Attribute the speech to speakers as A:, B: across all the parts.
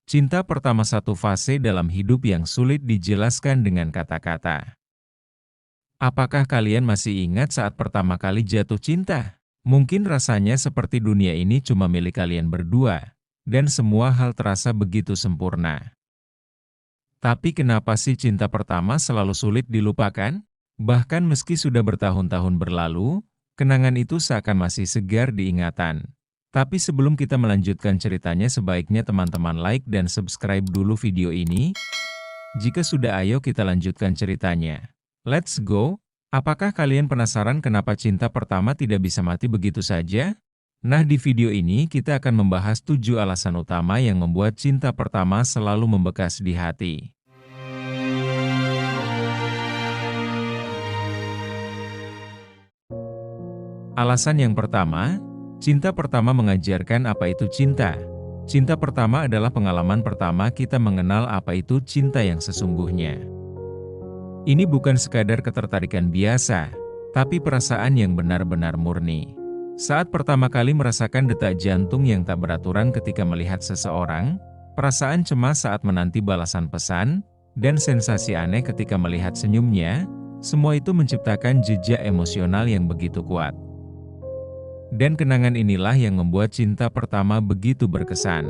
A: Cinta pertama satu fase dalam hidup yang sulit dijelaskan dengan kata-kata. Apakah kalian masih ingat saat pertama kali jatuh cinta? Mungkin rasanya seperti dunia ini cuma milik kalian berdua, dan semua hal terasa begitu sempurna. Tapi kenapa sih cinta pertama selalu sulit dilupakan? Bahkan meski sudah bertahun-tahun berlalu, kenangan itu seakan masih segar di ingatan. Tapi sebelum kita melanjutkan ceritanya, sebaiknya teman-teman like dan subscribe dulu video ini. Jika sudah, ayo kita lanjutkan ceritanya. Let's go! Apakah kalian penasaran kenapa cinta pertama tidak bisa mati begitu saja? Nah, di video ini kita akan membahas 7 alasan utama yang membuat cinta pertama selalu membekas di hati. Alasan yang pertama, cinta pertama mengajarkan apa itu cinta. Cinta pertama adalah pengalaman pertama kita mengenal apa itu cinta yang sesungguhnya. Ini bukan sekadar ketertarikan biasa, tapi perasaan yang benar-benar murni. Saat pertama kali merasakan detak jantung yang tak beraturan ketika melihat seseorang, perasaan cemas saat menanti balasan pesan, dan sensasi aneh ketika melihat senyumnya, semua itu menciptakan jejak emosional yang begitu kuat. Dan kenangan inilah yang membuat cinta pertama begitu berkesan.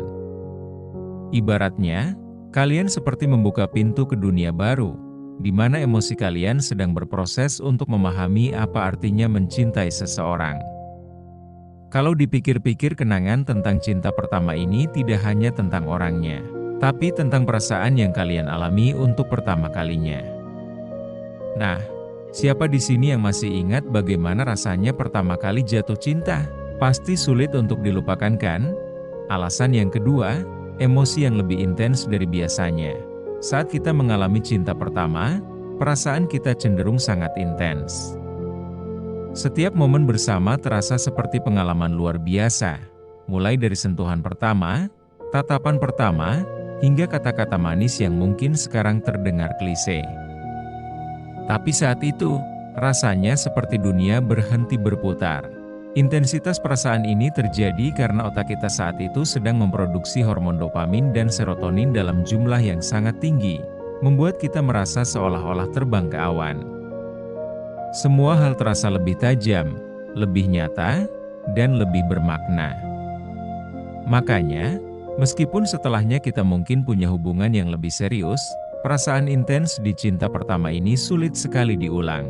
A: Ibaratnya, kalian seperti membuka pintu ke dunia baru, di mana emosi kalian sedang berproses untuk memahami apa artinya mencintai seseorang. Kalau dipikir-pikir, kenangan tentang cinta pertama ini tidak hanya tentang orangnya, tapi tentang perasaan yang kalian alami untuk pertama kalinya. Nah, siapa di sini yang masih ingat bagaimana rasanya pertama kali jatuh cinta? Pasti sulit untuk dilupakan kan? Alasan yang kedua, emosi yang lebih intens dari biasanya. Saat kita mengalami cinta pertama, perasaan kita cenderung sangat intens. Setiap momen bersama terasa seperti pengalaman luar biasa, mulai dari sentuhan pertama, tatapan pertama, hingga kata-kata manis yang mungkin sekarang terdengar klise. Tapi saat itu, rasanya seperti dunia berhenti berputar. Intensitas perasaan ini terjadi karena otak kita saat itu sedang memproduksi hormon dopamin dan serotonin dalam jumlah yang sangat tinggi, membuat kita merasa seolah-olah terbang ke awan. Semua hal terasa lebih tajam, lebih nyata, dan lebih bermakna. Makanya, meskipun setelahnya kita mungkin punya hubungan yang lebih serius, perasaan intens di cinta pertama ini sulit sekali diulang.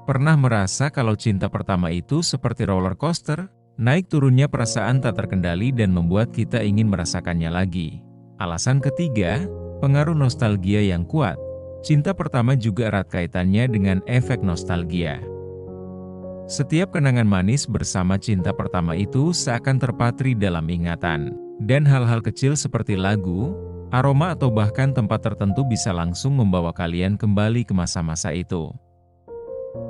A: Pernah merasa kalau cinta pertama itu seperti roller coaster, naik turunnya perasaan tak terkendali dan membuat kita ingin merasakannya lagi. Alasan ketiga, pengaruh nostalgia yang kuat. Cinta pertama juga erat kaitannya dengan efek nostalgia. Setiap kenangan manis bersama cinta pertama itu seakan terpatri dalam ingatan, dan hal-hal kecil seperti lagu, aroma atau bahkan tempat tertentu bisa langsung membawa kalian kembali ke masa-masa itu.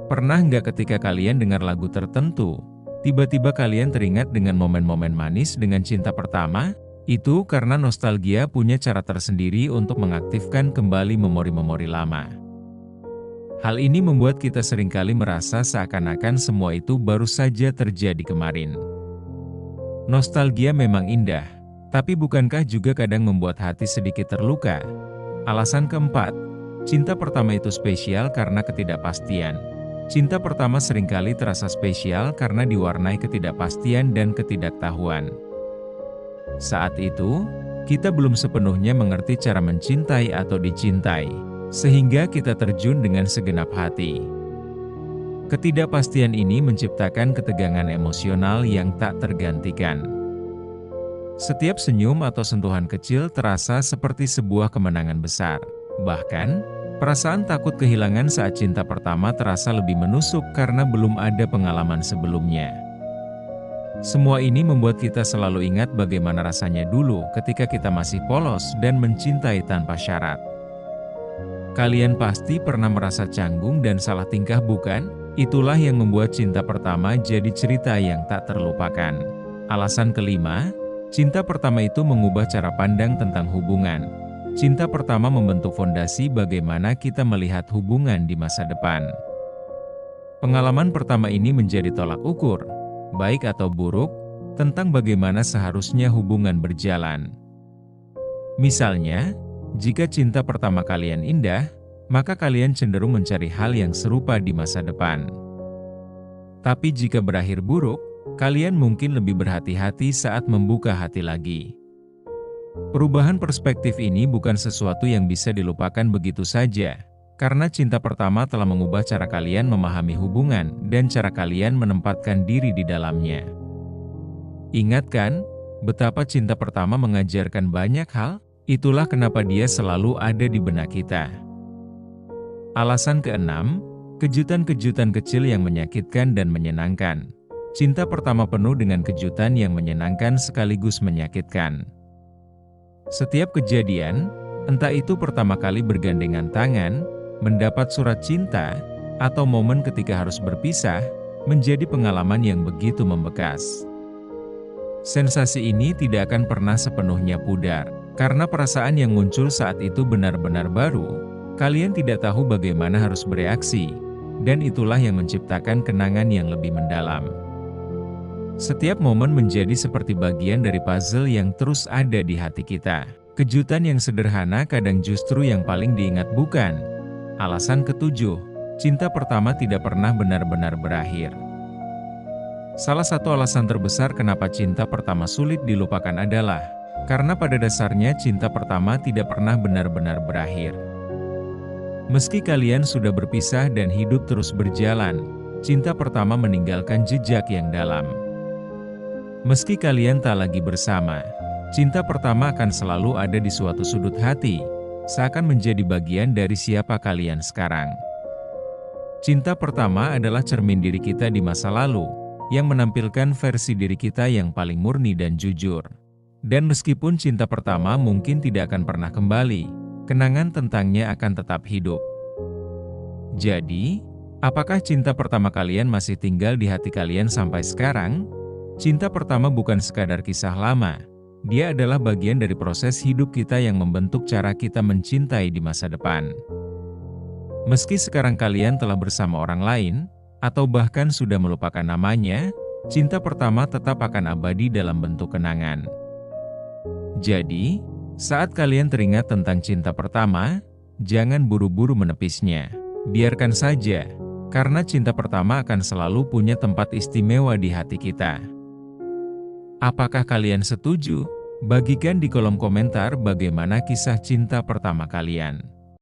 A: Pernah nggak ketika kalian dengar lagu tertentu, tiba-tiba kalian teringat dengan momen-momen manis dengan cinta pertama? Itu karena nostalgia punya cara tersendiri untuk mengaktifkan kembali memori-memori lama. Hal ini membuat kita seringkali merasa seakan-akan semua itu baru saja terjadi kemarin. Nostalgia memang indah, tapi bukankah juga kadang membuat hati sedikit terluka? Alasan keempat, cinta pertama itu spesial karena ketidakpastian. Cinta pertama seringkali terasa spesial karena diwarnai ketidakpastian dan ketidaktahuan. Saat itu, kita belum sepenuhnya mengerti cara mencintai atau dicintai, sehingga kita terjun dengan segenap hati. Ketidakpastian ini menciptakan ketegangan emosional yang tak tergantikan. Setiap senyum atau sentuhan kecil terasa seperti sebuah kemenangan besar. Bahkan, perasaan takut kehilangan saat cinta pertama terasa lebih menusuk karena belum ada pengalaman sebelumnya. Semua ini membuat kita selalu ingat bagaimana rasanya dulu ketika kita masih polos dan mencintai tanpa syarat. Kalian pasti pernah merasa canggung dan salah tingkah, bukan? Itulah yang membuat cinta pertama jadi cerita yang tak terlupakan. Alasan kelima, cinta pertama itu mengubah cara pandang tentang hubungan. Cinta pertama membentuk fondasi bagaimana kita melihat hubungan di masa depan. Pengalaman pertama ini menjadi tolak ukur, baik atau buruk, tentang bagaimana seharusnya hubungan berjalan. Misalnya, jika cinta pertama kalian indah, maka kalian cenderung mencari hal yang serupa di masa depan. Tapi jika berakhir buruk, kalian mungkin lebih berhati-hati saat membuka hati lagi. Perubahan perspektif ini bukan sesuatu yang bisa dilupakan begitu saja, karena cinta pertama telah mengubah cara kalian memahami hubungan dan cara kalian menempatkan diri di dalamnya. Ingat kan, betapa cinta pertama mengajarkan banyak hal? Itulah kenapa dia selalu ada di benak kita. Alasan keenam, kejutan-kejutan kecil yang menyakitkan dan menyenangkan. Cinta pertama penuh dengan kejutan yang menyenangkan sekaligus menyakitkan. Setiap kejadian, entah itu pertama kali bergandengan tangan, mendapat surat cinta, atau momen ketika harus berpisah, menjadi pengalaman yang begitu membekas. Sensasi ini tidak akan pernah sepenuhnya pudar. Karena perasaan yang muncul saat itu benar-benar baru, kalian tidak tahu bagaimana harus bereaksi, dan itulah yang menciptakan kenangan yang lebih mendalam. Setiap momen menjadi seperti bagian dari puzzle yang terus ada di hati kita. Kejutan yang sederhana kadang justru yang paling diingat, bukan? Alasan ketujuh, cinta pertama tidak pernah benar-benar berakhir. Salah satu alasan terbesar kenapa cinta pertama sulit dilupakan adalah karena pada dasarnya cinta pertama tidak pernah benar-benar berakhir. Meski kalian sudah berpisah dan hidup terus berjalan, cinta pertama meninggalkan jejak yang dalam. Meski kalian tak lagi bersama, cinta pertama akan selalu ada di suatu sudut hati, seakan menjadi bagian dari siapa kalian sekarang. Cinta pertama adalah cermin diri kita di masa lalu, yang menampilkan versi diri kita yang paling murni dan jujur. Dan meskipun cinta pertama mungkin tidak akan pernah kembali, kenangan tentangnya akan tetap hidup. Jadi, apakah cinta pertama kalian masih tinggal di hati kalian sampai sekarang? Cinta pertama bukan sekadar kisah lama, dia adalah bagian dari proses hidup kita yang membentuk cara kita mencintai di masa depan. Meski sekarang kalian telah bersama orang lain, atau bahkan sudah melupakan namanya, cinta pertama tetap akan abadi dalam bentuk kenangan. Jadi, saat kalian teringat tentang cinta pertama, jangan buru-buru menepisnya. Biarkan saja, karena cinta pertama akan selalu punya tempat istimewa di hati kita. Apakah kalian setuju? Bagikan di kolom komentar bagaimana kisah cinta pertama kalian.